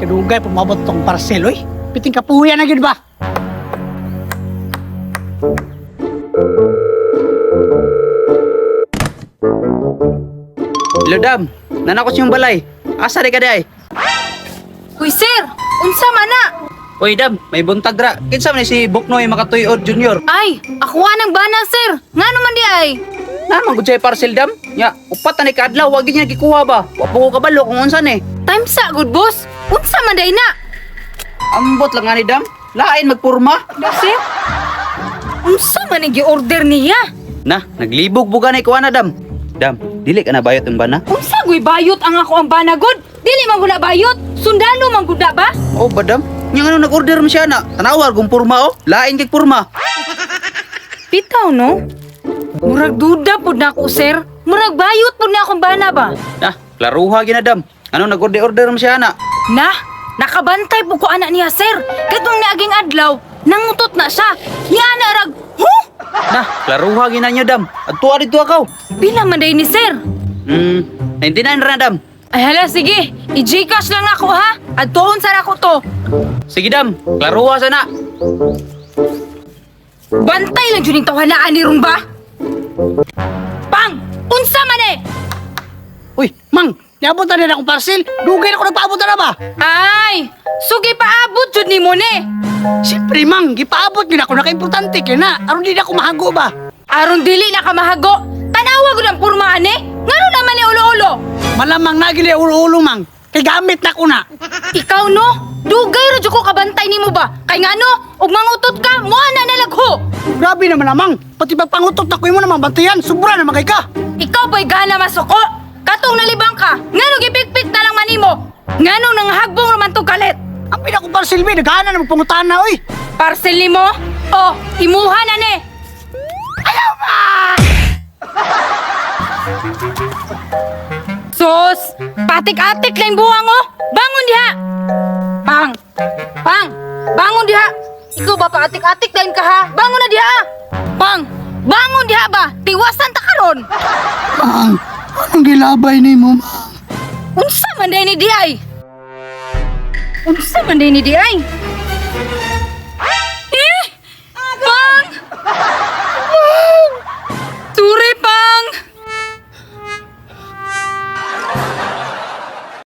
Kadugay pumabot tong parcel, oy. Piting kapuya na gid ba? Hello, Dam. Nanakos yung balay. Asa di ka di ay? Uy, sir! Unsa man na? Uy, Dam, may buntag ra. Kinsa man ni si Buknoy Makatuyod Junior. Ay, ako ng bana, sir! Nga naman di ay! Naman gud say parcel, Dam. Nya, upat na ni kadlaw, wag gid niya gikuha ba? Wa po ko kabalo kung unsa ni. Time sa, good boss! Unsa man day na? Ambot lang nga ni Dam. Lain magpurma. Sir? Unsa man ang gi-order niya? Na, naglibog buga na ikuha na, Dam. Dam, dili ka na bayot ang bana? Unsa guy bayot ang ako ang bana, good? Dili man gud na bayot! Sundalo man gud na ba? Oh, ba, Dam? Yang ano nag-order mo siya na? Tanawar kung purma, oh. Lain kay purma. Bitaw, no? Murag duda po na ako, sir. Murag bayot po na akong bana ba? Na, klaruha gina, Dam. Ano nag-order mo siya na? Na, nakabantay po ko anak niya, sir. Katong niaging adlaw, nangutot na siya. Niya na rag, huh? Na, klaruha gina niyo, Dam. Adtuwa dito akaw. Pila man day ni sir? 99 ra, Dam. Ay hala, sige. I-Gcash lang ako, ha? At tuon sa ako to. Sige, Dam. Klaruha sana. Bantay lang yun yung tawalaan ni Rumba. Pang! Unsa man eh! Uy, mang, niabot na din akong parcel. Dugay na ko nagpaabot na ba? Ay! Sugi paabot yun ni mo ni. Siyempre, mang, gipaabot din ako. Naka-importante kaya na. Aron di na ako mahago ba? Aron dili na ka mahago. Tanawa ko ng purmaan eh. Ngano naman ni ulo-ulo? Malamang nagili ulo-ulo, mang. Kay gamit na ko na. Ikaw no? Dugay radyo ko kabantay ni mo ba? Kay nga no? Ug mangutot ka, mo na nalagho. Grabe naman namang. Pati pagpangutot na ko mo naman bantayan. Sobra naman kay ka. Ikaw ba'y gana masuko? Katong nalibang ka, ngano gipikpik na lang manimo? Ngano nang hagbong raman to kalit? Ang pinakong parcel, be. Naghahanan na magpangutan na, oy. Parcel ni mo? Oh, imuha na ni. Ayaw ba? Sus, patik-atik lang buwang oh. Bangon diha. Pang, pang, bangon diha. Ikaw ba paatik-atik lang ka ha? Bangon na diha. Pang, bangon diha ba? Tiwasan ta karon. Mang, anong gilabay ni mo, mang? Unsa man day ni di ay? Unsa man day ni di ay?